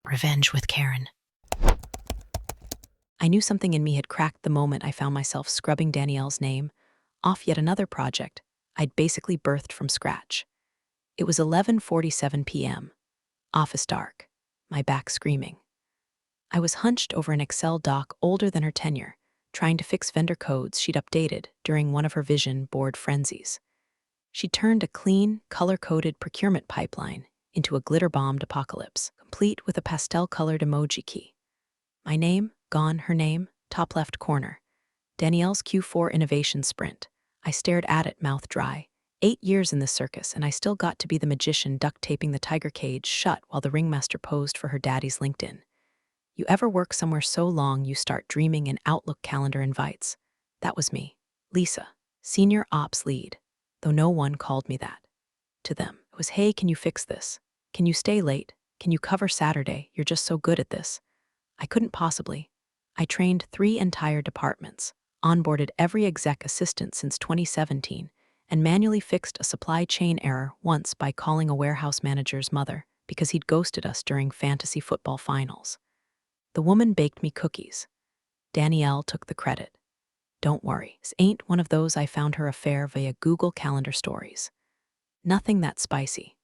Revenge with Karen. I knew something in me had cracked the moment I found myself scrubbing Danielle's name off yet another project I'd basically birthed from scratch. It was 11:47 p.m. Office dark, my back screaming. I was hunched over an Excel doc older than her tenure, trying to fix vendor codes she'd updated during one of her vision board frenzies. She turned a clean, color-coded procurement pipeline into a glitter-bombed apocalypse, complete with a pastel-colored emoji key. My name, gone, her name, top left corner. Danielle's Q4 innovation sprint. I stared at it, mouth dry. 8 years in this circus, and I still got to be the magician duct taping the tiger cage shut while the ringmaster posed for her daddy's LinkedIn. You ever work somewhere so long you start dreaming in Outlook calendar invites? That was me, Lisa, senior ops lead, though no one called me that. To them, it was, hey, can you fix this? Can you stay late? Can you cover Saturday? You're just so good at this. I couldn't possibly. I trained 3 entire departments, onboarded every exec assistant since 2017, and manually fixed a supply chain error once by calling a warehouse manager's mother because he'd ghosted us during fantasy football finals. The woman baked me cookies. Danielle took the credit. Don't worry, this ain't one of those I found her affair via Google Calendar stories. Nothing that spicy.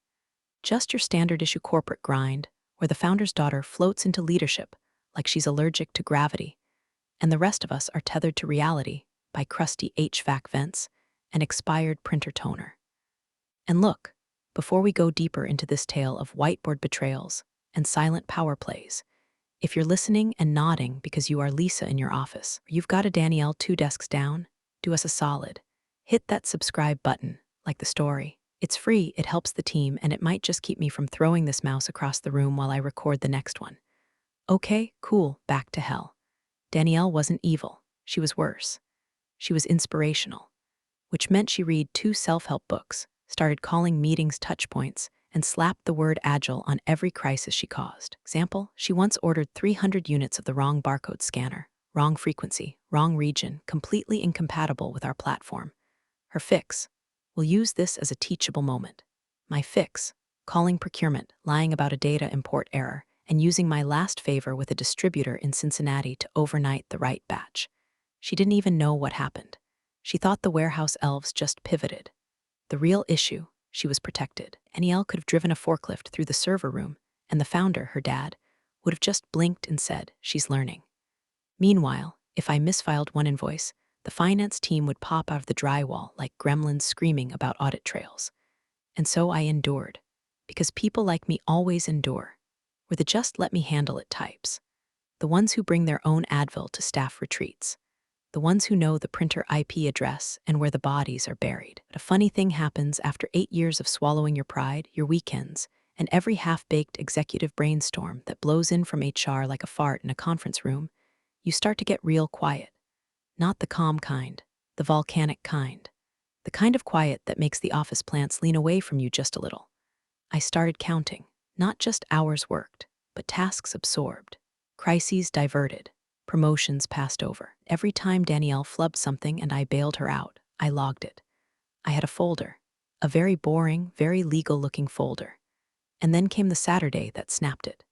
Just your standard issue corporate grind, where the founder's daughter floats into leadership like she's allergic to gravity, and the rest of us are tethered to reality by crusty HVAC vents and expired printer toner. And look, before we go deeper into this tale of whiteboard betrayals and silent power plays, if you're listening and nodding because you are Lisa in your office, or you've got a Danielle 2 desks down, do us a solid. Hit that subscribe button, like the story. It's free, it helps the team, and it might just keep me from throwing this mouse across the room while I record the next one. Okay, cool, back to hell. Danielle wasn't evil. She was worse. She was inspirational, which meant she read 2 self-help books, started calling meetings touch points, and slapped the word agile on every crisis she caused. Example, she once ordered 300 units of the wrong barcode scanner, wrong frequency, wrong region, completely incompatible with our platform. Her fix: we'll use this as a teachable moment. My fix: calling procurement, lying about a data import error, and using my last favor with a distributor in Cincinnati to overnight the right batch. She didn't even know what happened. She thought the warehouse elves just pivoted. The real issue: she was protected. Danielle could have driven a forklift through the server room, and the founder, her dad, would have just blinked and said, she's learning. Meanwhile, if I misfiled one invoice, the finance team would pop out of the drywall like gremlins screaming about audit trails. And so I endured, because people like me always endure. We're the just let me handle it types. The ones who bring their own Advil to staff retreats. The ones who know the printer IP address and where the bodies are buried. But a funny thing happens after 8 years of swallowing your pride, your weekends, and every half-baked executive brainstorm that blows in from HR like a fart in a conference room. You start to get real quiet. Not the calm kind, the volcanic kind. The kind of quiet that makes the office plants lean away from you just a little. I started counting, not just hours worked, but tasks absorbed, crises diverted, promotions passed over. Every time Danielle flubbed something and I bailed her out, I logged it. I had a folder, a very boring, very legal-looking folder. And then came the Saturday that snapped it.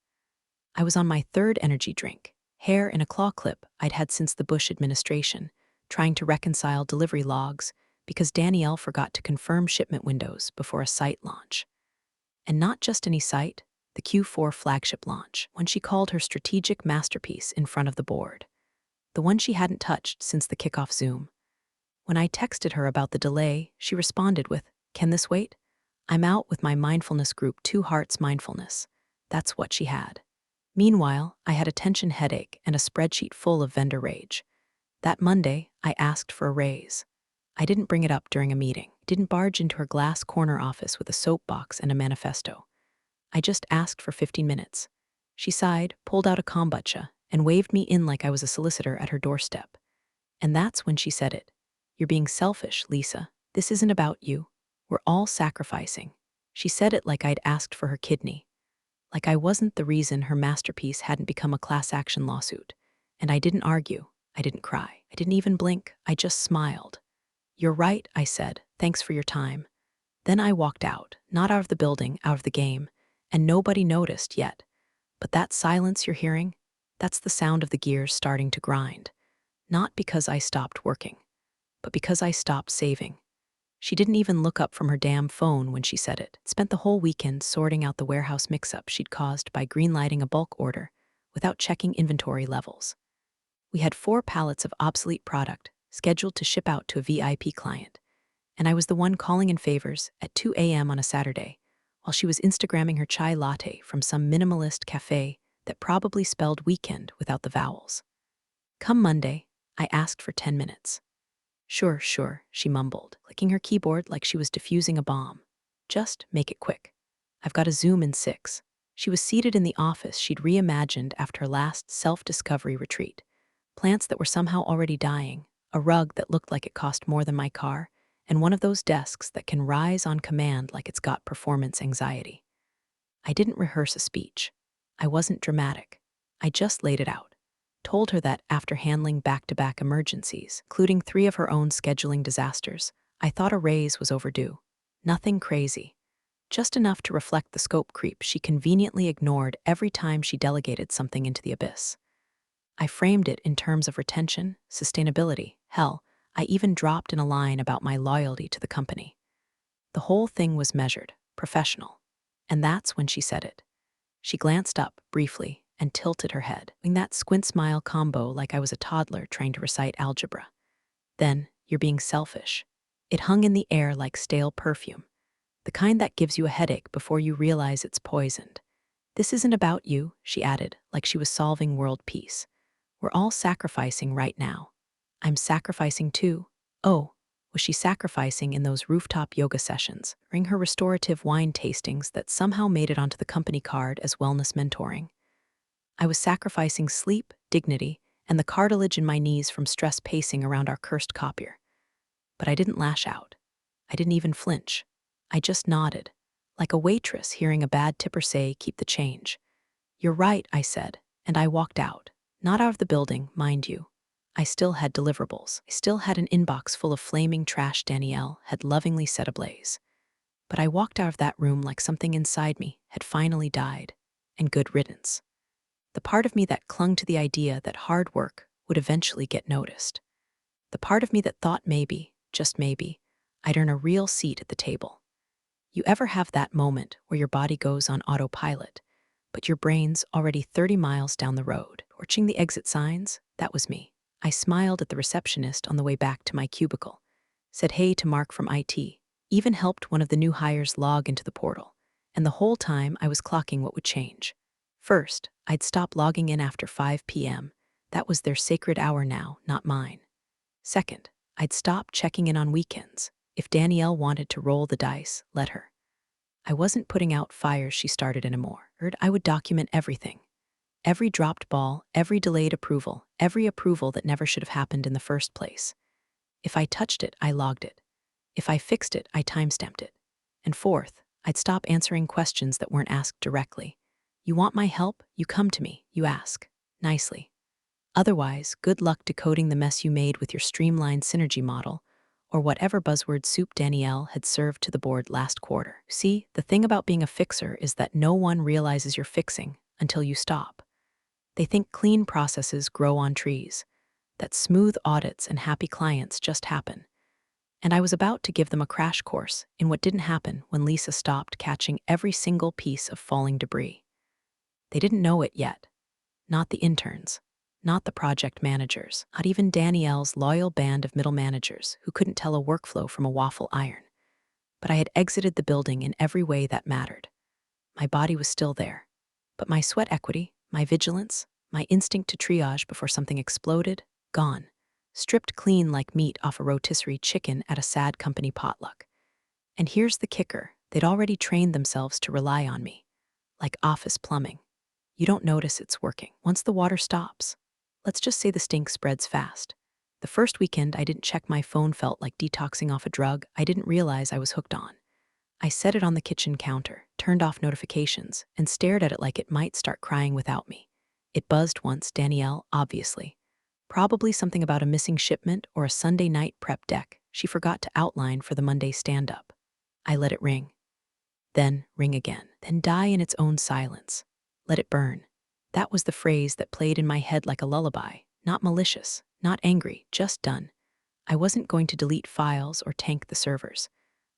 I was on my 3rd energy drink, hair in a claw clip I'd had since the Bush administration, trying to reconcile delivery logs because Danielle forgot to confirm shipment windows before a site launch. And not just any site, the Q4 flagship launch, when she called her strategic masterpiece in front of the board. The one she hadn't touched since the kickoff Zoom. When I texted her about the delay, she responded with, "Can this wait? I'm out with my mindfulness group 2 Hearts Mindfulness." That's what she had. Meanwhile, I had a tension headache and a spreadsheet full of vendor rage. That Monday, I asked for a raise. I didn't bring it up during a meeting, didn't barge into her glass corner office with a soapbox and a manifesto. I just asked for 15 minutes. She sighed, pulled out a kombucha, and waved me in like I was a solicitor at her doorstep. And that's when she said it. "You're being selfish, Lisa. This isn't about you. We're all sacrificing." She said it like I'd asked for her kidney. Like I wasn't the reason her masterpiece hadn't become a class action lawsuit. And I didn't argue. I didn't cry. I didn't even blink. I just smiled. "You're right," I said. "Thanks for your time." Then I walked out, not out of the building, out of the game, and nobody noticed yet. But that silence you're hearing, that's the sound of the gears starting to grind. Not because I stopped working, but because I stopped saving. She didn't even look up from her damn phone when she said it. Spent the whole weekend sorting out the warehouse mix-up she'd caused by greenlighting a bulk order without checking inventory levels. We had 4 pallets of obsolete product scheduled to ship out to a VIP client, and I was the one calling in favors at 2 a.m. on a Saturday, while she was Instagramming her chai latte from some minimalist cafe that probably spelled weekend without the vowels. Come Monday, I asked for 10 minutes. Sure, she mumbled, clicking her keyboard like she was defusing a bomb. Just make it quick. I've got a Zoom in 6. She was seated in the office she'd reimagined after her last self-discovery retreat. Plants that were somehow already dying, a rug that looked like it cost more than my car, and one of those desks that can rise on command like it's got performance anxiety. I didn't rehearse a speech. I wasn't dramatic. I just laid it out. Told her that after handling back-to-back emergencies, including 3 of her own scheduling disasters, I thought a raise was overdue. Nothing crazy. Just enough to reflect the scope creep she conveniently ignored every time she delegated something into the abyss. I framed it in terms of retention, sustainability. Hell, I even dropped in a line about my loyalty to the company. The whole thing was measured, professional. And that's when she said it. She glanced up, briefly, and tilted her head, doing that squint-smile combo like I was a toddler trying to recite algebra. Then, you're being selfish. It hung in the air like stale perfume, the kind that gives you a headache before you realize it's poisoned. This isn't about you, she added, like she was solving world peace. We're all sacrificing right now. I'm sacrificing too. Oh, was she sacrificing in those rooftop yoga sessions, during her restorative wine tastings that somehow made it onto the company card as wellness mentoring? I was sacrificing sleep, dignity, and the cartilage in my knees from stress pacing around our cursed copier. But I didn't lash out. I didn't even flinch. I just nodded, like a waitress hearing a bad tipper say, "Keep the change." "You're right," I said, and I walked out. Not out of the building, mind you. I still had deliverables. I still had an inbox full of flaming trash Danielle had lovingly set ablaze. But I walked out of that room like something inside me had finally died, and good riddance. The part of me that clung to the idea that hard work would eventually get noticed. The part of me that thought maybe, just maybe, I'd earn a real seat at the table. You ever have that moment where your body goes on autopilot, but your brain's already 30 miles down the road, torching the exit signs? That was me. I smiled at the receptionist on the way back to my cubicle, said hey to Mark from IT, even helped one of the new hires log into the portal, and the whole time I was clocking what would change. First, I'd stop logging in after 5 p.m. That was their sacred hour now, not mine. Second, I'd stop checking in on weekends. If Danielle wanted to roll the dice, let her. I wasn't putting out fires she started anymore. I would document everything. Every dropped ball, every delayed approval, every approval that never should have happened in the first place. If I touched it, I logged it. If I fixed it, I timestamped it. And fourth, I'd stop answering questions that weren't asked directly. You want my help? You come to me, you ask. Nicely. Otherwise, good luck decoding the mess you made with your streamlined synergy model, or whatever buzzword soup Danielle had served to the board last quarter. See, the thing about being a fixer is that no one realizes you're fixing until you stop. They think clean processes grow on trees, that smooth audits and happy clients just happen. And I was about to give them a crash course in what didn't happen when Lisa stopped catching every single piece of falling debris. They didn't know it yet. Not the interns, not the project managers, not even Danielle's loyal band of middle managers who couldn't tell a workflow from a waffle iron. But I had exited the building in every way that mattered. My body was still there, but my sweat equity, my vigilance, my instinct to triage before something exploded, gone. Stripped clean like meat off a rotisserie chicken at a sad company potluck. And here's the kicker, they'd already trained themselves to rely on me. Like office plumbing. You don't notice it's working. Once the water stops, let's just say the stink spreads fast. The first weekend I didn't check my phone felt like detoxing off a drug I didn't realize I was hooked on. I set it on the kitchen counter, turned off notifications, and stared at it like it might start crying without me. It buzzed once, Danielle, obviously. Probably something about a missing shipment or a Sunday night prep deck she forgot to outline for the Monday stand-up. I let it ring. Then ring again. Then die in its own silence. Let it burn. That was the phrase that played in my head like a lullaby, not malicious, not angry, just done. I wasn't going to delete files or tank the servers.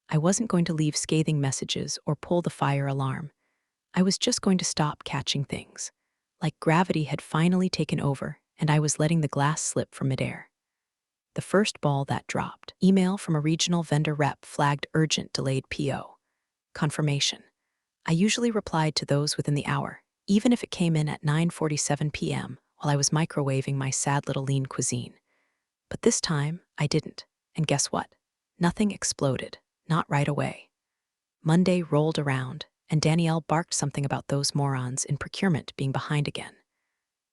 I wasn't going to leave scathing messages or pull the fire alarm. I was just going to stop catching things. Like gravity had finally taken over, and I was letting the glass slip from midair. The first ball that dropped. Email from a regional vendor rep flagged urgent delayed PO. Confirmation. I usually replied to those within the hour, even if it came in at 9:47 p.m. while I was microwaving my sad little lean cuisine. But this time, I didn't. And guess what? Nothing exploded. Not right away. Monday rolled around, and Danielle barked something about those morons in procurement being behind again.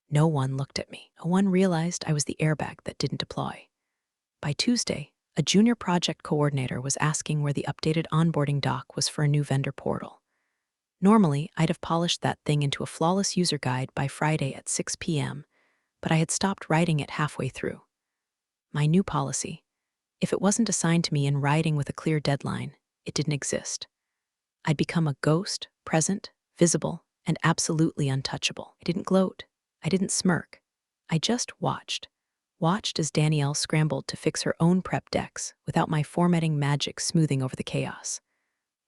No one looked at me. No one realized I was the airbag that didn't deploy. By Tuesday, a junior project coordinator was asking where the updated onboarding doc was for a new vendor portal. Normally, I'd have polished that thing into a flawless user guide by Friday at 6 p.m., but I had stopped writing it halfway through. My new policy: if it wasn't assigned to me in writing with a clear deadline, it didn't exist. I'd become a ghost, present, visible, and absolutely untouchable. I didn't gloat. I didn't smirk. I just watched. Watched as Danielle scrambled to fix her own prep decks without my formatting magic smoothing over the chaos.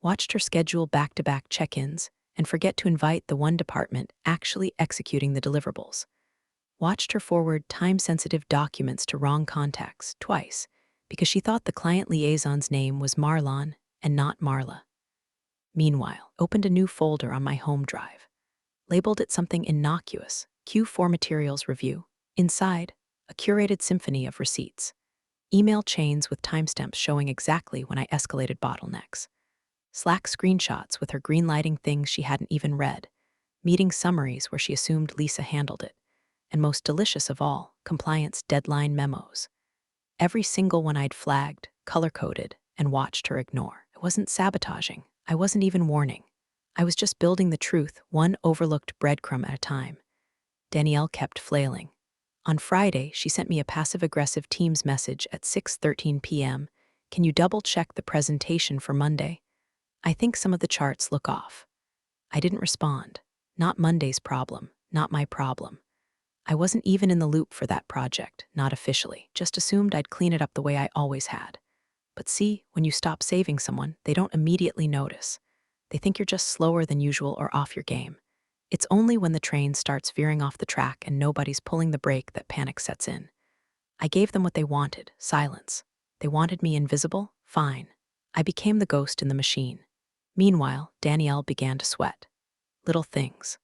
Watched her schedule back-to-back check-ins and forget to invite the one department actually executing the deliverables. Watched her forward time-sensitive documents to wrong contacts twice because she thought the client liaison's name was Marlon and not Marla. Meanwhile, opened a new folder on my home drive. Labeled it something innocuous, Q4 Materials Review. Inside, a curated symphony of receipts. Email chains with timestamps showing exactly when I escalated bottlenecks. Slack screenshots with her greenlighting things she hadn't even read. Meeting summaries where she assumed Lisa handled it. And most delicious of all, compliance deadline memos. Every single one I'd flagged, color-coded, and watched her ignore. I wasn't sabotaging. I wasn't even warning. I was just building the truth, one overlooked breadcrumb at a time. Danielle kept flailing. On Friday, she sent me a passive-aggressive Teams message at 6:13 p.m. Can you double-check the presentation for Monday? I think some of the charts look off. I didn't respond. Not Monday's problem, not my problem. I wasn't even in the loop for that project, not officially. Just assumed I'd clean it up the way I always had. But see, when you stop saving someone, they don't immediately notice. They think you're just slower than usual or off your game. It's only when the train starts veering off the track and nobody's pulling the brake that panic sets in. I gave them what they wanted, silence. They wanted me invisible? Fine. I became the ghost in the machine. Meanwhile, Danielle began to sweat. Little things.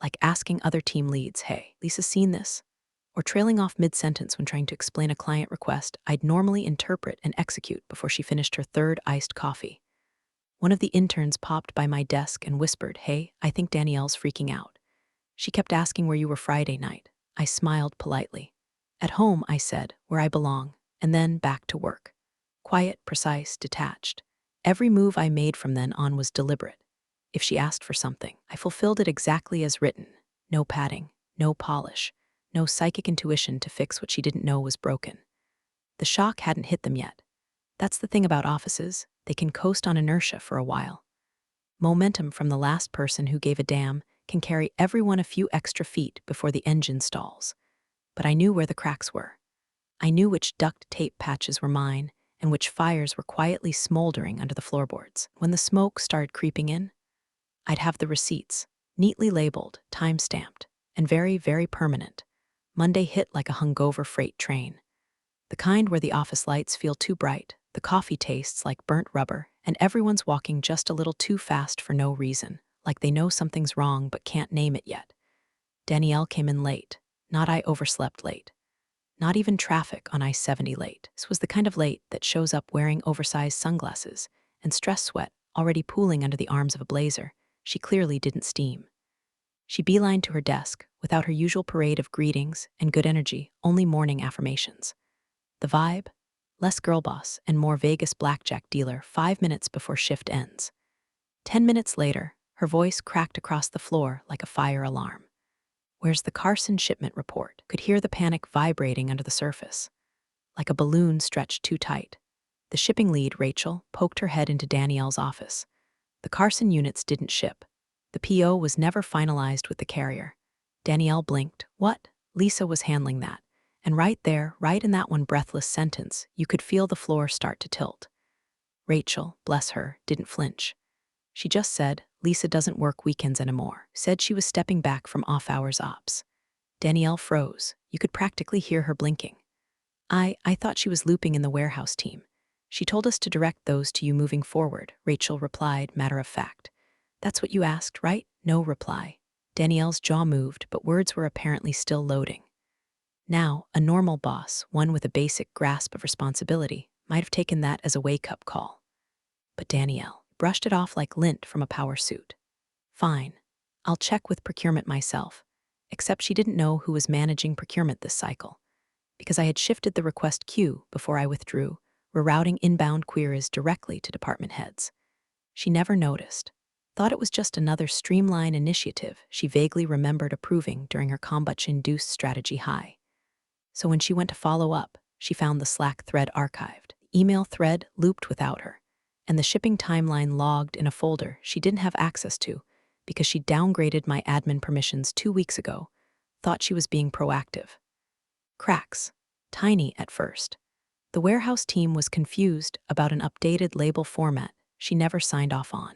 Like asking other team leads, hey, Lisa's seen this? Or trailing off mid-sentence when trying to explain a client request I'd normally interpret and execute before she finished her third iced coffee. One of the interns popped by my desk and whispered, hey, I think Danielle's freaking out. She kept asking where you were Friday night. I smiled politely. At home, I said, where I belong, and then back to work. Quiet, precise, detached. Every move I made from then on was deliberate. If she asked for something, I fulfilled it exactly as written. No padding, no polish, no psychic intuition to fix what she didn't know was broken. The shock hadn't hit them yet. That's the thing about offices, they can coast on inertia for a while. Momentum from the last person who gave a damn can carry everyone a few extra feet before the engine stalls. But I knew where the cracks were. I knew which duct tape patches were mine and which fires were quietly smoldering under the floorboards. When the smoke started creeping in, I'd have the receipts, neatly labeled, time-stamped, and very, very permanent. Monday hit like a hungover freight train. The kind where the office lights feel too bright, the coffee tastes like burnt rubber, and everyone's walking just a little too fast for no reason, like they know something's wrong but can't name it yet. Danielle came in late, not I overslept late. Not even traffic on I-70 late. This was the kind of late that shows up wearing oversized sunglasses and stress sweat already pooling under the arms of a blazer. She clearly didn't steam. She beelined to her desk without her usual parade of greetings and good energy, only morning affirmations. The vibe? Less girl boss and more Vegas blackjack dealer 5 minutes before shift ends. 10 minutes later, her voice cracked across the floor like a fire alarm. Where's the Carson shipment report? Could hear the panic vibrating under the surface. Like a balloon stretched too tight. The shipping lead, Rachel, poked her head into Danielle's office. The Carson units didn't ship. The PO was never finalized with the carrier. Danielle blinked. What? Lisa was handling that. And right there, right in that one breathless sentence, you could feel the floor start to tilt. Rachel, bless her, didn't flinch. She just said, Lisa doesn't work weekends anymore. Said she was stepping back from off-hours ops. Danielle froze. You could practically hear her blinking. I thought she was looping in the warehouse team. She told us to direct those to you moving forward, Rachel replied, matter of fact. That's what you asked, right? No reply. Danielle's jaw moved, but words were apparently still loading. Now, a normal boss, one with a basic grasp of responsibility, might have taken that as a wake-up call. But Danielle brushed it off like lint from a power suit. Fine. I'll check with procurement myself. Except she didn't know who was managing procurement this cycle. Because I had shifted the request queue before I withdrew, rerouting inbound queries directly to department heads. She never noticed. Thought it was just another streamline initiative she vaguely remembered approving during her combustion-induced strategy high. So when she went to follow up, she found the Slack thread archived, the email thread looped without her, and the shipping timeline logged in a folder she didn't have access to because she downgraded my admin permissions 2 weeks ago, thought she was being proactive. Cracks. Tiny at first. The warehouse team was confused about an updated label format she never signed off on.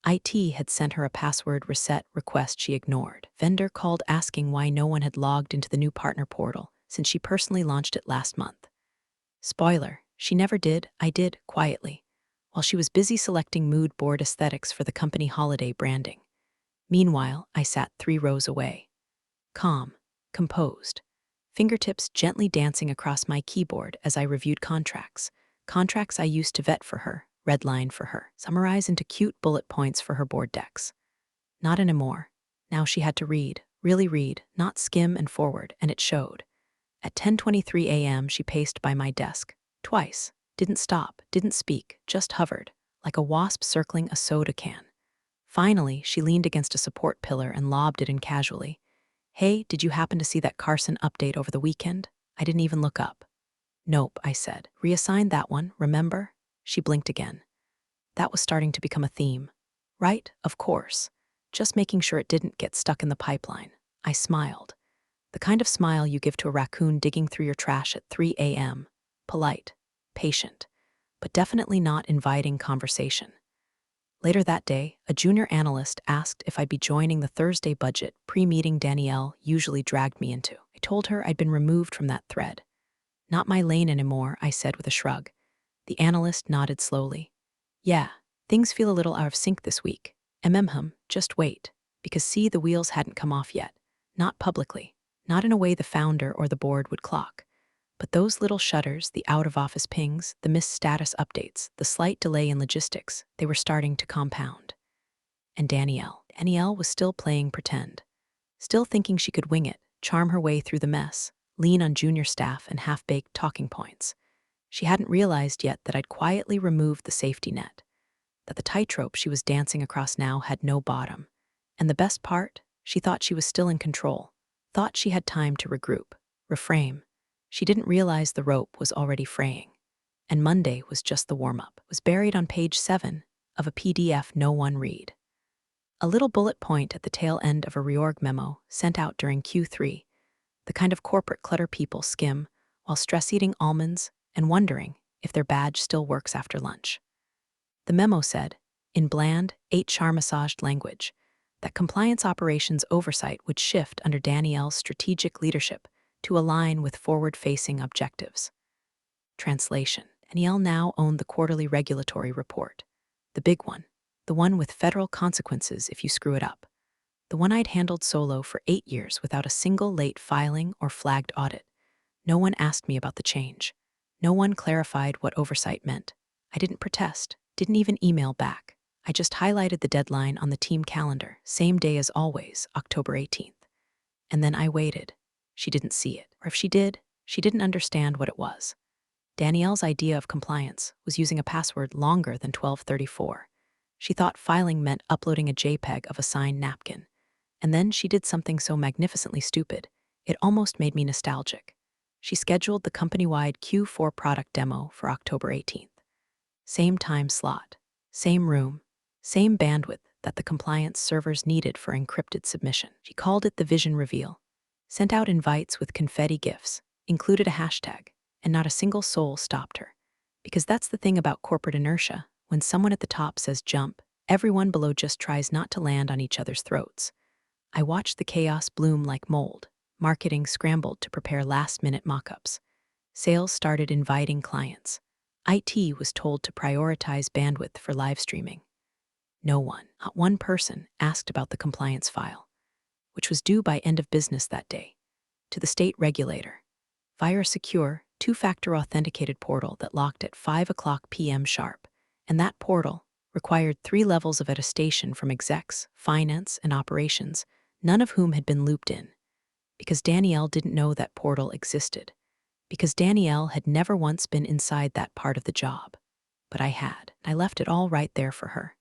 IT had sent her a password reset request she ignored. Vendor called asking why no one had logged into the new partner portal since she personally launched it last month. Spoiler, she never did. I did, quietly, while she was busy selecting mood board aesthetics for the company holiday branding. Meanwhile, I sat 3 rows away. Calm, composed, fingertips gently dancing across my keyboard as I reviewed contracts I used to vet for her, redline for her, summarize into cute bullet points for her board decks. Not anymore. Now she had to read, really read, not skim and forward, and it showed. At 10:23 a.m., she paced by my desk, twice, didn't stop, didn't speak, just hovered, like a wasp circling a soda can. Finally, she leaned against a support pillar and lobbed it in casually. Hey, did you happen to see that Carson update over the weekend? I didn't even look up. Nope, I said. Reassigned that one, remember? She blinked again. That was starting to become a theme. Right, of course. Just making sure it didn't get stuck in the pipeline. I smiled. The kind of smile you give to a raccoon digging through your trash at 3 a.m. Polite, patient, but definitely not inviting conversation. Later that day, a junior analyst asked if I'd be joining the Thursday budget pre-meeting Danielle usually dragged me into. I told her I'd been removed from that thread. Not my lane anymore, I said with a shrug. The analyst nodded slowly. Yeah, things feel a little out of sync this week. Just wait. Because see, the wheels hadn't come off yet. Not publicly. Not in a way the founder or the board would clock. But those little shudders, the out-of-office pings, the missed status updates, the slight delay in logistics, they were starting to compound. And Danielle was still playing pretend. Still thinking she could wing it, charm her way through the mess, lean on junior staff and half-baked talking points. She hadn't realized yet that I'd quietly removed the safety net, that the tightrope she was dancing across now had no bottom. And the best part, she thought she was still in control, thought she had time to regroup, reframe. She didn't realize the rope was already fraying. And Monday was just the warm-up, was buried on page 7 of a PDF no one read. A little bullet point at the tail end of a reorg memo sent out during Q3, the kind of corporate clutter people skim while stress-eating almonds and wondering if their badge still works after lunch. The memo said, in bland, HR-massaged language, that compliance operations oversight would shift under Danielle's strategic leadership to align with forward-facing objectives. Translation. Danielle now owned the quarterly regulatory report. The big one. The one with federal consequences if you screw it up. The one I'd handled solo for 8 years without a single late filing or flagged audit. No one asked me about the change. No one clarified what oversight meant. I didn't protest, didn't even email back. I just highlighted the deadline on the team calendar, same day as always, October 18th. And then I waited. She didn't see it. Or if she did, she didn't understand what it was. Danielle's idea of compliance was using a password longer than 1234. She thought filing meant uploading a JPEG of a signed napkin. And then she did something so magnificently stupid, it almost made me nostalgic. She scheduled the company-wide Q4 product demo for October 18th. Same time slot, same room, same bandwidth that the compliance servers needed for encrypted submission. She called it the vision reveal, sent out invites with confetti gifts, included a hashtag, and not a single soul stopped her. Because that's the thing about corporate inertia. When someone at the top says jump, everyone below just tries not to land on each other's throats. I watched the chaos bloom like mold. Marketing scrambled to prepare last-minute mock-ups. Sales started inviting clients. IT was told to prioritize bandwidth for live streaming. No one, not one person, asked about the compliance file, which was due by end of business that day, to the state regulator, via a secure, two-factor authenticated portal that locked at 5 p.m. sharp, and that portal required 3 levels of attestation from execs, finance, and operations, none of whom had been looped in, because Danielle didn't know that portal existed, because Danielle had never once been inside that part of the job. But I had. I left it all right there for her.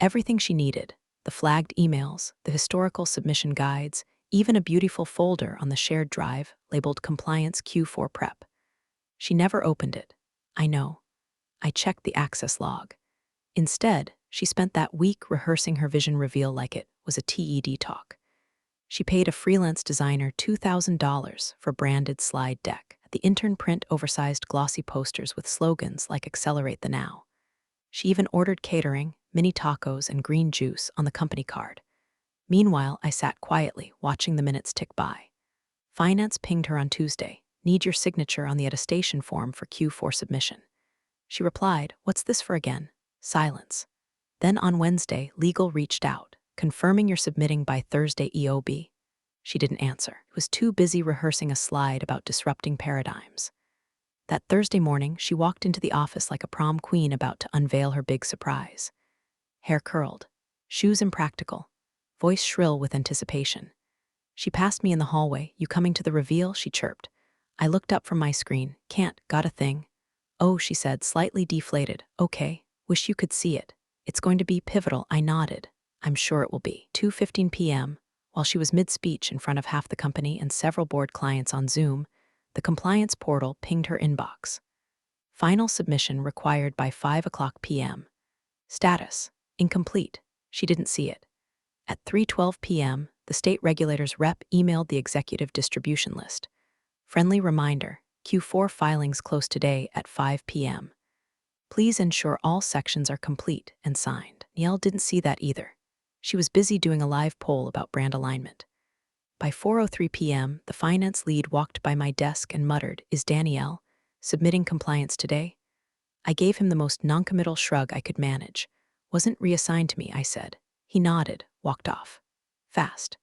Everything she needed, the flagged emails, the historical submission guides, even a beautiful folder on the shared drive labeled Compliance Q4 Prep. She never opened it. I know. I checked the access log. Instead, she spent that week rehearsing her vision reveal like it was a TED talk. She paid a freelance designer $2,000 for branded slide deck. The intern print oversized glossy posters with slogans like Accelerate the Now. She even ordered catering, mini tacos, and green juice on the company card. Meanwhile, I sat quietly, watching the minutes tick by. Finance pinged her on Tuesday. Need your signature on the attestation form for Q4 submission. She replied, "What's this for again?" Silence. Then on Wednesday, legal reached out, confirming you're submitting by Thursday EOB. She didn't answer. Was too busy rehearsing a slide about disrupting paradigms. That Thursday morning, she walked into the office like a prom queen about to unveil her big surprise. Hair curled, shoes impractical, voice shrill with anticipation. She passed me in the hallway. "You coming to the reveal?" she chirped. I looked up from my screen. "Can't, got a thing." "Oh," she said, slightly deflated. "Okay, wish you could see it. It's going to be pivotal." I nodded. "I'm sure it will be." 2:15 p.m., while she was mid-speech in front of half the company and several board clients on Zoom, the compliance portal pinged her inbox. Final submission required by 5 p.m. Status: incomplete. She didn't see it. At 3:12 p.m., the state regulator's rep emailed the executive distribution list. Friendly reminder, Q4 filings close today at 5 p.m. Please ensure all sections are complete and signed. Danielle didn't see that either. She was busy doing a live poll about brand alignment. By 4:03 p.m., the finance lead walked by my desk and muttered, "Is Danielle submitting compliance today?" I gave him the most noncommittal shrug I could manage. "Wasn't reassigned to me," I said. He nodded, walked off. Fast.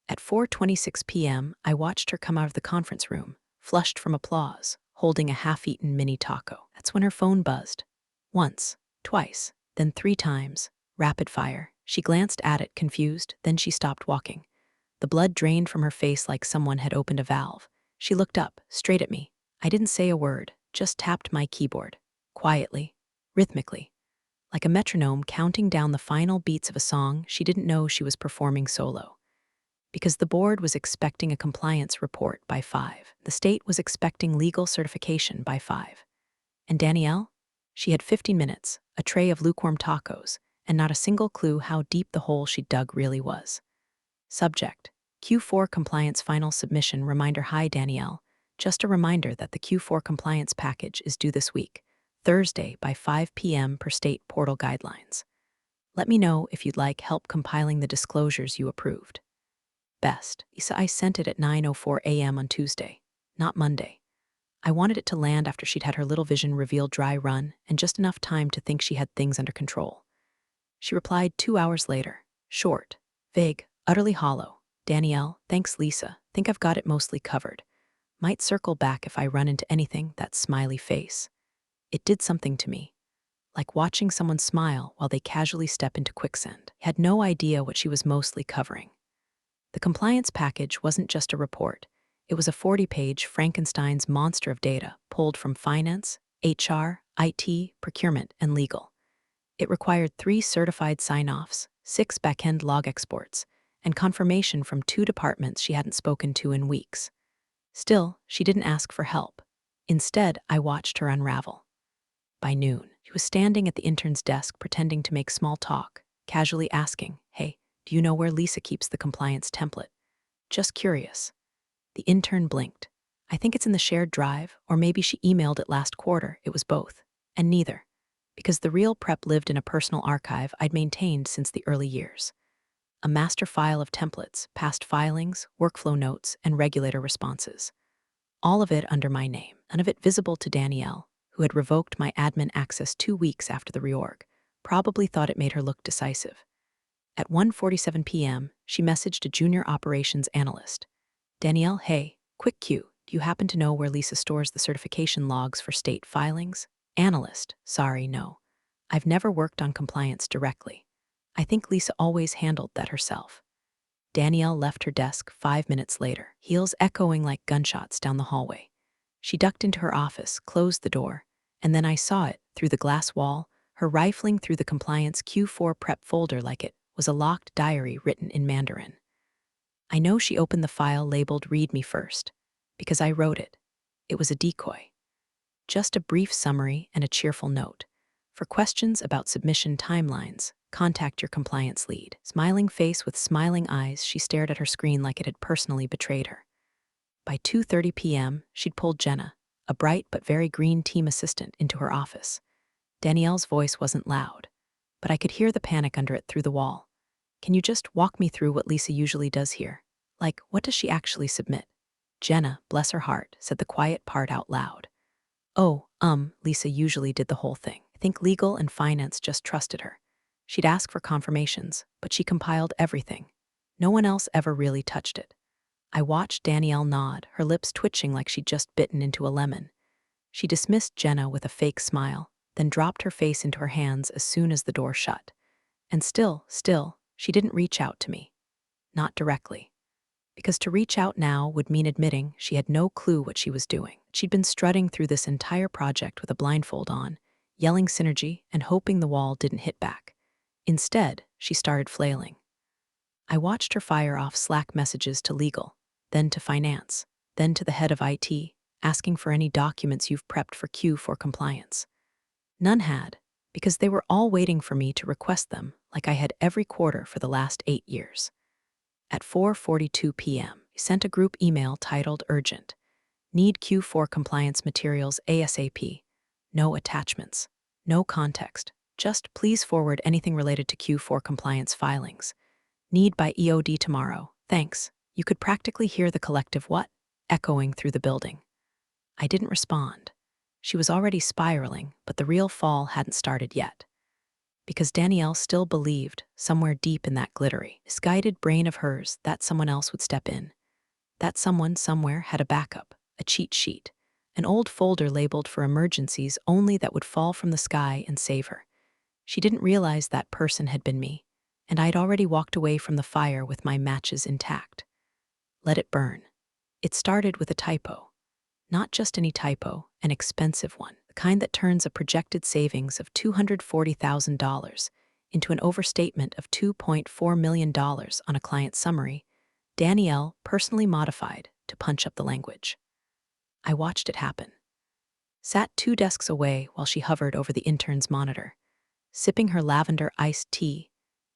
At 4:26 p.m., I watched her come out of the conference room, flushed from applause, holding a half-eaten mini taco. That's when her phone buzzed. Once, twice, then 3 times. Rapid fire. She glanced at it, confused, then she stopped walking. The blood drained from her face like someone had opened a valve. She looked up, straight at me. I didn't say a word, just tapped my keyboard. Quietly, rhythmically. Like a metronome counting down the final beats of a song she didn't know she was performing solo. Because the board was expecting a compliance report by 5. The state was expecting legal certification by 5. And Danielle? She had 15 minutes, a tray of lukewarm tacos, and not a single clue how deep the hole she'd dug really was. Subject: Q4 compliance final submission reminder. Hi Danielle, just a reminder that the Q4 compliance package is due this week, Thursday by 5 p.m. per state portal guidelines. Let me know if you'd like help compiling the disclosures you approved. Best. Isa, I sent it at 9:04 a.m. on Tuesday, not Monday. I wanted it to land after she'd had her little vision reveal dry run and just enough time to think she had things under control. She replied 2 hours later, short, vague, utterly hollow. "Danielle, thanks Lisa, think I've got it mostly covered. Might circle back if I run into anything." That smiley face. It did something to me. Like watching someone smile while they casually step into quicksand. I had no idea what she was mostly covering. The compliance package wasn't just a report. It was a 40-page Frankenstein's monster of data pulled from finance, HR, IT, procurement, and legal. It required 3 certified sign-offs, 6 back-end log exports, and confirmation from 2 departments she hadn't spoken to in weeks. Still, she didn't ask for help. Instead, I watched her unravel. By noon, she was standing at the intern's desk pretending to make small talk, casually asking, "Hey, do you know where Lisa keeps the compliance template? Just curious." The intern blinked. "I think it's in the shared drive, or maybe she emailed it last quarter." It was both. And neither. Because the real prep lived in a personal archive I'd maintained since the early years. A master file of templates, past filings, workflow notes, and regulator responses. All of it under my name, none of it visible to Danielle, who had revoked my admin access 2 weeks after the reorg, probably thought it made her look decisive. At 1:47 p.m., she messaged a junior operations analyst. "Danielle, hey, quick cue. Do you happen to know where Lisa stores the certification logs for state filings?" Analyst, sorry, no. I've never worked on compliance directly. I think Lisa always handled that herself. Danielle left her desk 5 minutes later, heels echoing like gunshots down the hallway. She ducked into her office, closed the door, and then I saw it, through the glass wall, her rifling through the compliance Q4 prep folder like it was a locked diary written in Mandarin. I know she opened the file labeled "Read Me First," because I wrote it. It was a decoy. Just a brief summary and a cheerful note. For questions about submission timelines, contact your compliance lead. Smiling face with smiling eyes, she stared at her screen like it had personally betrayed her. By 2:30 p.m., she'd pulled Jenna, a bright but very green team assistant, into her office. Danielle's voice wasn't loud, but I could hear the panic under it through the wall. "Can you just walk me through what Lisa usually does here? Like, what does she actually submit?" Jenna, bless her heart, said the quiet part out loud. "Oh, Lisa usually did the whole thing. I think legal and finance just trusted her. She'd ask for confirmations, but she compiled everything. No one else ever really touched it." I watched Danielle nod, her lips twitching like she'd just bitten into a lemon. She dismissed Jenna with a fake smile, then dropped her face into her hands as soon as the door shut. And still, she didn't reach out to me. Not directly. Because to reach out now would mean admitting she had no clue what she was doing. She'd been strutting through this entire project with a blindfold on, yelling synergy and hoping the wall didn't hit back. Instead, she started flailing. I watched her fire off Slack messages to legal, then to finance, then to the head of IT, asking for any documents you've prepped for Q4 compliance. None had, because they were all waiting for me to request them like I had every quarter for the last 8 years. At 4:42 p.m., I sent a group email titled "Urgent. Need Q4 compliance materials ASAP. No attachments. No context. Just please forward anything related to Q4 compliance filings. Need by EOD tomorrow. Thanks." You could practically hear the collective "what?" echoing through the building. I didn't respond. She was already spiraling, but the real fall hadn't started yet. Because Danielle still believed, somewhere deep in that glittery, misguided brain of hers, that someone else would step in. That someone somewhere had a backup, a cheat sheet, an old folder labeled for emergencies only that would fall from the sky and save her. She didn't realize that person had been me, and I'd already walked away from the fire with my matches intact. Let it burn. It started with a typo. Not just any typo, an expensive one, the kind that turns a projected savings of $240,000 into an overstatement of $2.4 million on a client summary, Danielle personally modified to punch up the language. I watched it happen. Sat 2 desks away while she hovered over the intern's monitor, sipping her lavender iced tea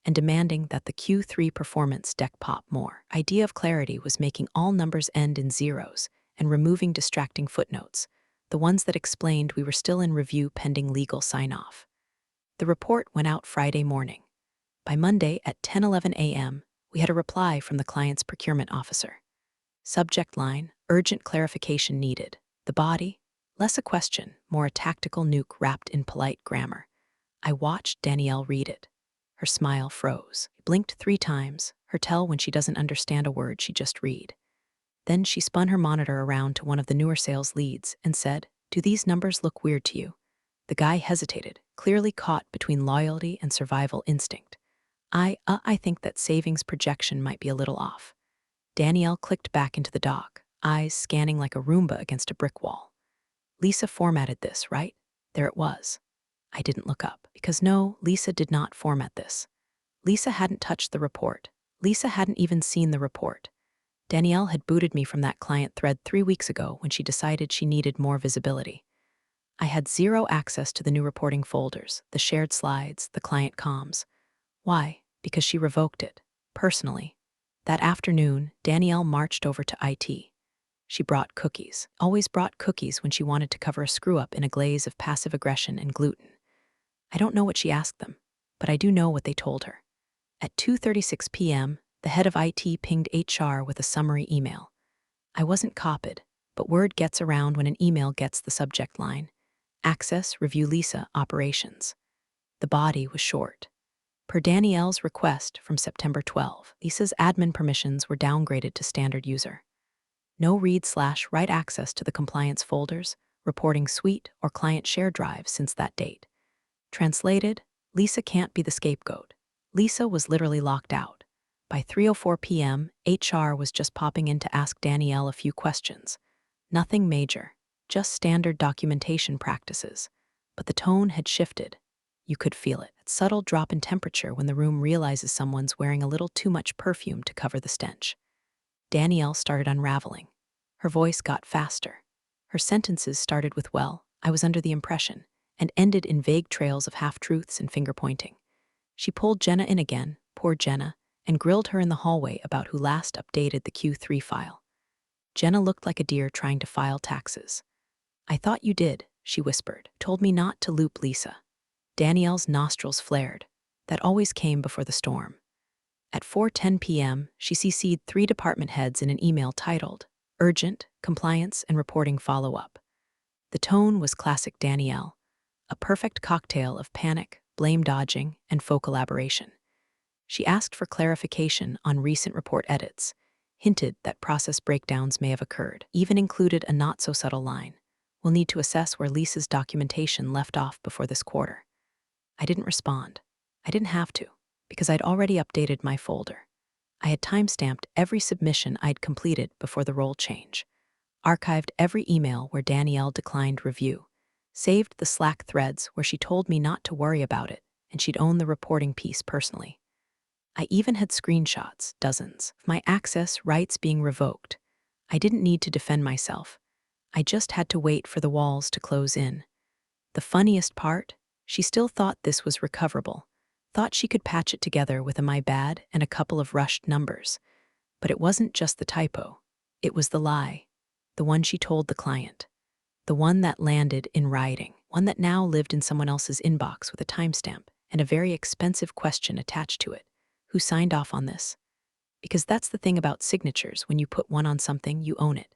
and demanding that the Q3 performance deck pop more. Idea of clarity was making all numbers end in zeros and removing distracting footnotes, the ones that explained we were still in review pending legal sign-off. The report went out Friday morning. By Monday at 10:11 a.m., we had a reply from the client's procurement officer. Subject line, "Urgent clarification needed." The body, less a question, more a tactical nuke wrapped in polite grammar. I watched Danielle read it. Her smile froze. Blinked 3 times, her tell when she doesn't understand a word she just read. Then she spun her monitor around to one of the newer sales leads and said, "Do these numbers look weird to you?" The guy hesitated, clearly caught between loyalty and survival instinct. I think that savings projection might be a little off." Danielle clicked back into the doc, eyes scanning like a Roomba against a brick wall. "Lisa formatted this, right?" There it was. I didn't look up, because no, Lisa did not format this. Lisa hadn't touched the report. Lisa hadn't even seen the report. Danielle had booted me from that client thread 3 weeks ago when she decided she needed more visibility. I had zero access to the new reporting folders, the shared slides, the client comms. Why? Because she revoked it. Personally. That afternoon, Danielle marched over to IT. She brought cookies. Always brought cookies when she wanted to cover a screw-up in a glaze of passive aggression and gluten. I don't know what she asked them, but I do know what they told her. At 2:36 p.m., the head of IT pinged HR with a summary email. I wasn't copied, but word gets around when an email gets the subject line. Access, review Lisa, operations. The body was short. Per Danielle's request from September 12, Lisa's admin permissions were downgraded to standard user. No read/write access to the compliance folders, reporting suite, or client share drive since that date. Translated, Lisa can't be the scapegoat. Lisa was literally locked out. By 3:04 p.m., HR was just popping in to ask Danielle a few questions. Nothing major, just standard documentation practices. But the tone had shifted. You could feel it. A subtle drop in temperature when the room realizes someone's wearing a little too much perfume to cover the stench. Danielle started unraveling. Her voice got faster. Her sentences started with "well, I was under the impression," and ended in vague trails of half-truths and finger-pointing. She pulled Jenna in again, poor Jenna, and grilled her in the hallway about who last updated the Q3 file. Jenna looked like a deer trying to file taxes. "I thought you did," she whispered. "Told me not to loop Lisa." Danielle's nostrils flared. That always came before the storm. At 4:10 p.m., she CC'd 3 department heads in an email titled, Urgent, Compliance, and Reporting Follow-Up. The tone was classic Danielle, a perfect cocktail of panic, blame-dodging, and faux collaboration. She asked for clarification on recent report edits, hinted that process breakdowns may have occurred, even included a not-so-subtle line. "We'll need to assess where Lisa's documentation left off before this quarter." I didn't respond. I didn't have to, because I'd already updated my folder. I had timestamped every submission I'd completed before the role change, archived every email where Danielle declined review, saved the Slack threads where she told me not to worry about it and she'd own the reporting piece personally. I even had screenshots, dozens, of my access rights being revoked. I didn't need to defend myself. I just had to wait for the walls to close in. The funniest part? She still thought this was recoverable, thought she could patch it together with a "my bad" and a couple of rushed numbers. But it wasn't just the typo. It was the lie. The one she told the client. The one that landed in writing. One that now lived in someone else's inbox with a timestamp and a very expensive question attached to it. Who signed off on this? Because that's the thing about signatures. When you put one on something, you own it.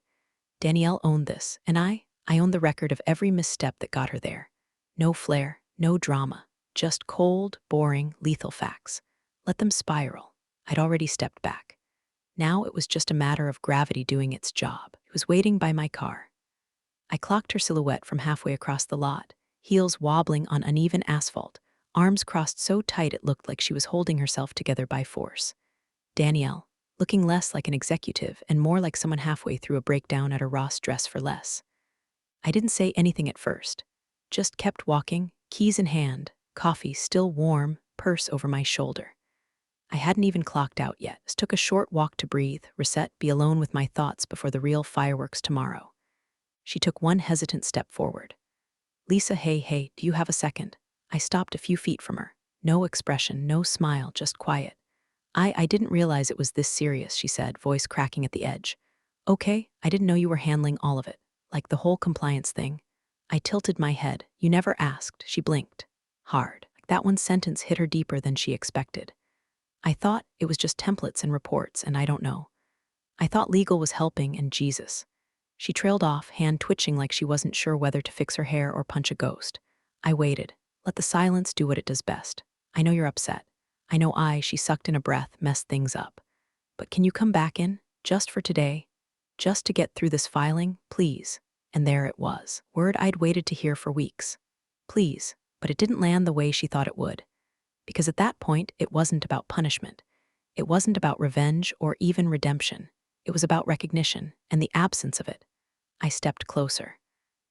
Danielle owned this, and I owned the record of every misstep that got her there. No flair, no drama, just cold, boring, lethal facts. Let them spiral. I'd already stepped back. Now it was just a matter of gravity doing its job. It was waiting by my car. I clocked her silhouette from halfway across the lot, heels wobbling on uneven asphalt, arms crossed so tight it looked like she was holding herself together by force. Danielle, looking less like an executive and more like someone halfway through a breakdown at a Ross Dress for Less. I didn't say anything at first, just kept walking, keys in hand, coffee still warm, purse over my shoulder. I hadn't even clocked out yet. Just took a short walk to breathe, reset, be alone with my thoughts before the real fireworks tomorrow. She took one hesitant step forward. "Lisa, hey, do you have a second?" I stopped a few feet from her. No expression, no smile, just quiet. I didn't realize it was this serious," she said, voice cracking at the edge. "Okay, I didn't know you were handling all of it, like the whole compliance thing." I tilted my head. "You never asked." She blinked. Hard. That one sentence hit her deeper than she expected. "I thought it was just templates and reports, and I don't know. I thought legal was helping, and Jesus." She trailed off, hand twitching like she wasn't sure whether to fix her hair or punch a ghost. I waited. Let the silence do what it does best. "I know you're upset. I know she sucked in a breath, messed things up. But can you come back in, just for today? Just to get through this filing, please?" And there it was. Word I'd waited to hear for weeks. Please. But it didn't land the way she thought it would. Because at that point, it wasn't about punishment. It wasn't about revenge or even redemption. It was about recognition and the absence of it. I stepped closer.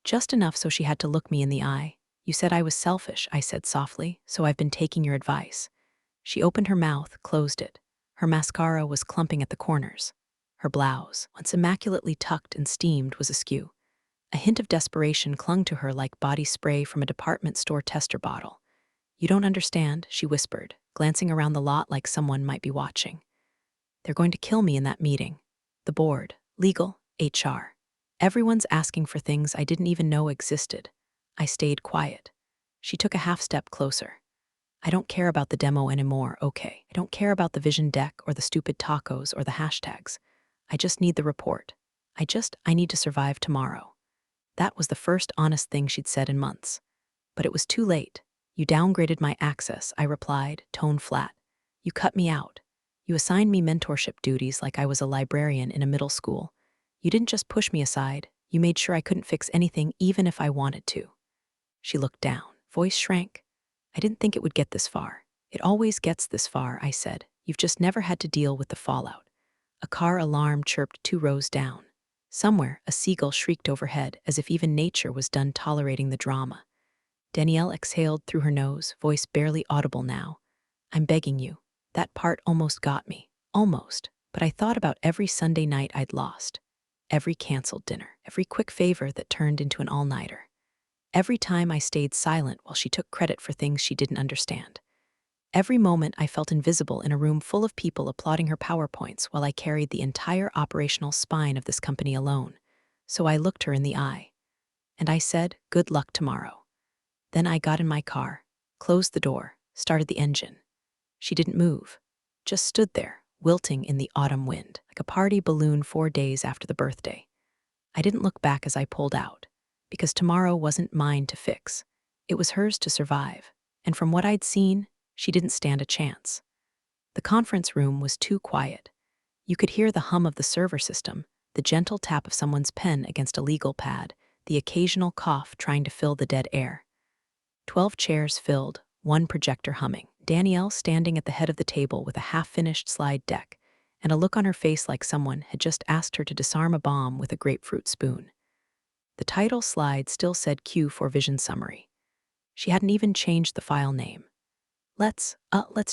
Just enough so she had to look me in the eye. "You said I was selfish," I said softly, "so I've been taking your advice." She opened her mouth, closed it. Her mascara was clumping at the corners. Her blouse, once immaculately tucked and steamed, was askew. A hint of desperation clung to her like body spray from a department store tester bottle. "You don't understand," she whispered, glancing around the lot like someone might be watching. They're going to kill me in that meeting. The board, legal, HR. Everyone's asking for things I didn't even know existed. I stayed quiet. She took a half step closer. I don't care about the demo anymore, okay. I don't care about the vision deck or the stupid tacos or the hashtags. I just need the report. I need to survive tomorrow. That was the first honest thing she'd said in months. But it was too late. You downgraded my access, I replied, tone flat. You cut me out. You assigned me mentorship duties like I was a librarian in a middle school. You didn't just push me aside, you made sure I couldn't fix anything even if I wanted to. She looked down, voice shrank. I didn't think it would get this far. It always gets this far, I said. You've just never had to deal with the fallout. A car alarm chirped 2 rows down. Somewhere, a seagull shrieked overhead as if even nature was done tolerating the drama. Danielle exhaled through her nose, voice barely audible now. I'm begging you. That part almost got me. Almost. But I thought about every Sunday night I'd lost. Every canceled dinner. Every quick favor that turned into an all-nighter. Every time I stayed silent while she took credit for things she didn't understand. Every moment I felt invisible in a room full of people applauding her PowerPoints while I carried the entire operational spine of this company alone. So I looked her in the eye. And I said, good luck tomorrow. Then I got in my car, closed the door, started the engine. She didn't move, just stood there, wilting in the autumn wind, like a party balloon 4 days after the birthday. I didn't look back as I pulled out, because tomorrow wasn't mine to fix. It was hers to survive, and from what I'd seen, she didn't stand a chance. The conference room was too quiet. You could hear the hum of the server system, the gentle tap of someone's pen against a legal pad, the occasional cough trying to fill the dead air. 12 chairs filled, 1 projector humming, Danielle standing at the head of the table with a half-finished slide deck, and a look on her face like someone had just asked her to disarm a bomb with a grapefruit spoon. The title slide still said Q for Vision Summary. She hadn't even changed the file name. Let's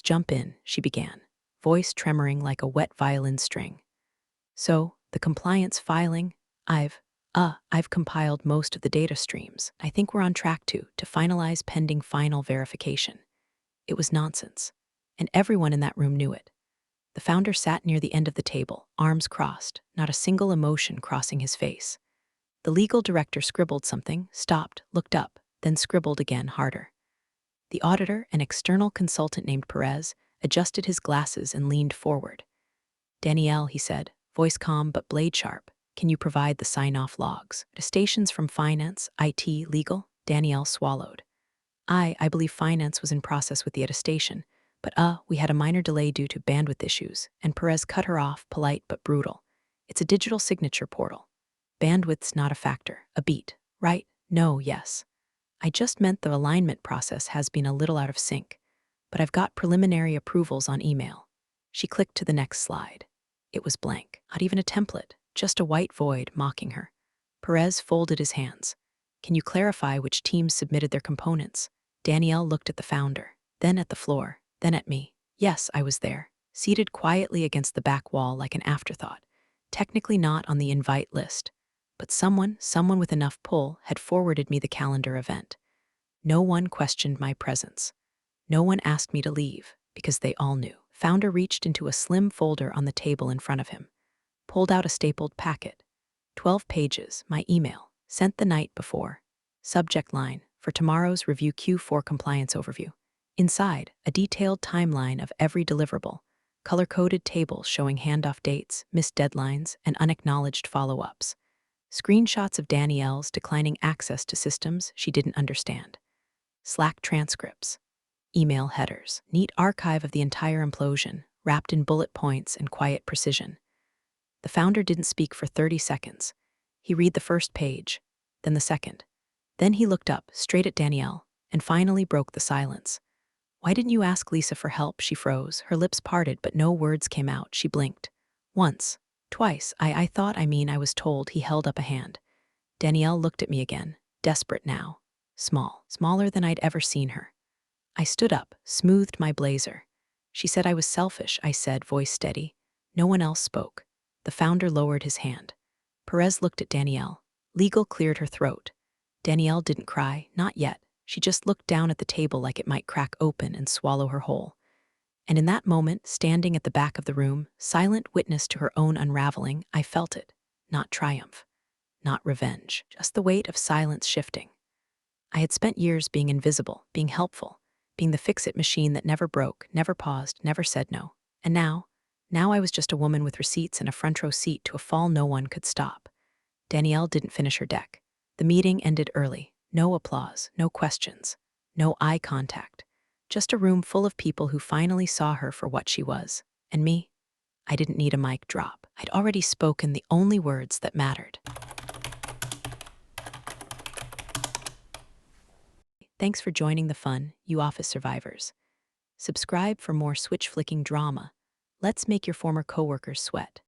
jump in, she began, voice tremoring like a wet violin string. So, the compliance filing, I've compiled most of the data streams. I think we're on track to finalize pending final verification. It was nonsense, and everyone in that room knew it. The founder sat near the end of the table, arms crossed, not a single emotion crossing his face. The legal director scribbled something, stopped, looked up, then scribbled again harder. The auditor, an external consultant named Perez, adjusted his glasses and leaned forward. Danielle, he said, voice calm but blade sharp, can you provide the sign-off logs? Attestations from finance, IT, legal? Danielle swallowed. I believe finance was in process with the attestation, but we had a minor delay due to bandwidth issues, and Perez cut her off, polite but brutal. It's a digital signature portal. Bandwidth's not a factor, a beat, right? No, yes. I just meant the alignment process has been a little out of sync, but I've got preliminary approvals on email. She clicked to the next slide. It was blank, not even a template, just a white void mocking her. Perez folded his hands. Can you clarify which teams submitted their components? Danielle looked at the founder, then at the floor, then at me. Yes, I was there, seated quietly against the back wall like an afterthought, technically not on the invite list. But someone with enough pull had forwarded me the calendar event. No one questioned my presence. No one asked me to leave, because they all knew. Founder reached into a slim folder on the table in front of him, pulled out a stapled packet. 12 pages, my email, sent the night before. Subject line, for tomorrow's review Q4 compliance overview. Inside, a detailed timeline of every deliverable, color-coded tables showing handoff dates, missed deadlines, and unacknowledged follow-ups. Screenshots of Danielle's declining access to systems she didn't understand. Slack transcripts. Email headers. Neat archive of the entire implosion, wrapped in bullet points and quiet precision. The founder didn't speak for 30 seconds. He read the first page, then the second. Then he looked up, straight at Danielle, and finally broke the silence. Why didn't you ask Lisa for help? She froze. Her lips parted, but no words came out. She blinked. Once. Twice. I was told. He held up a hand. Danielle looked at me again, desperate now. Small. Smaller than I'd ever seen her. I stood up, smoothed my blazer. She said I was selfish, I said, voice steady. No one else spoke. The founder lowered his hand. Perez looked at Danielle. Legal cleared her throat. Danielle didn't cry, not yet. She just looked down at the table like it might crack open and swallow her whole. And in that moment, standing at the back of the room, silent witness to her own unraveling, I felt it. Not triumph, not revenge, just the weight of silence shifting. I had spent years being invisible, being helpful, being the fix-it machine that never broke, never paused, never said no. And now I was just a woman with receipts and a front row seat to a fall no one could stop. Danielle didn't finish her deck. The meeting ended early. No applause, no questions, no eye contact. Just a room full of people who finally saw her for what she was. And me? I didn't need a mic drop. I'd already spoken the only words that mattered. Thanks for joining the fun, you office survivors. Subscribe for more switch-flicking drama. Let's make your former coworkers sweat.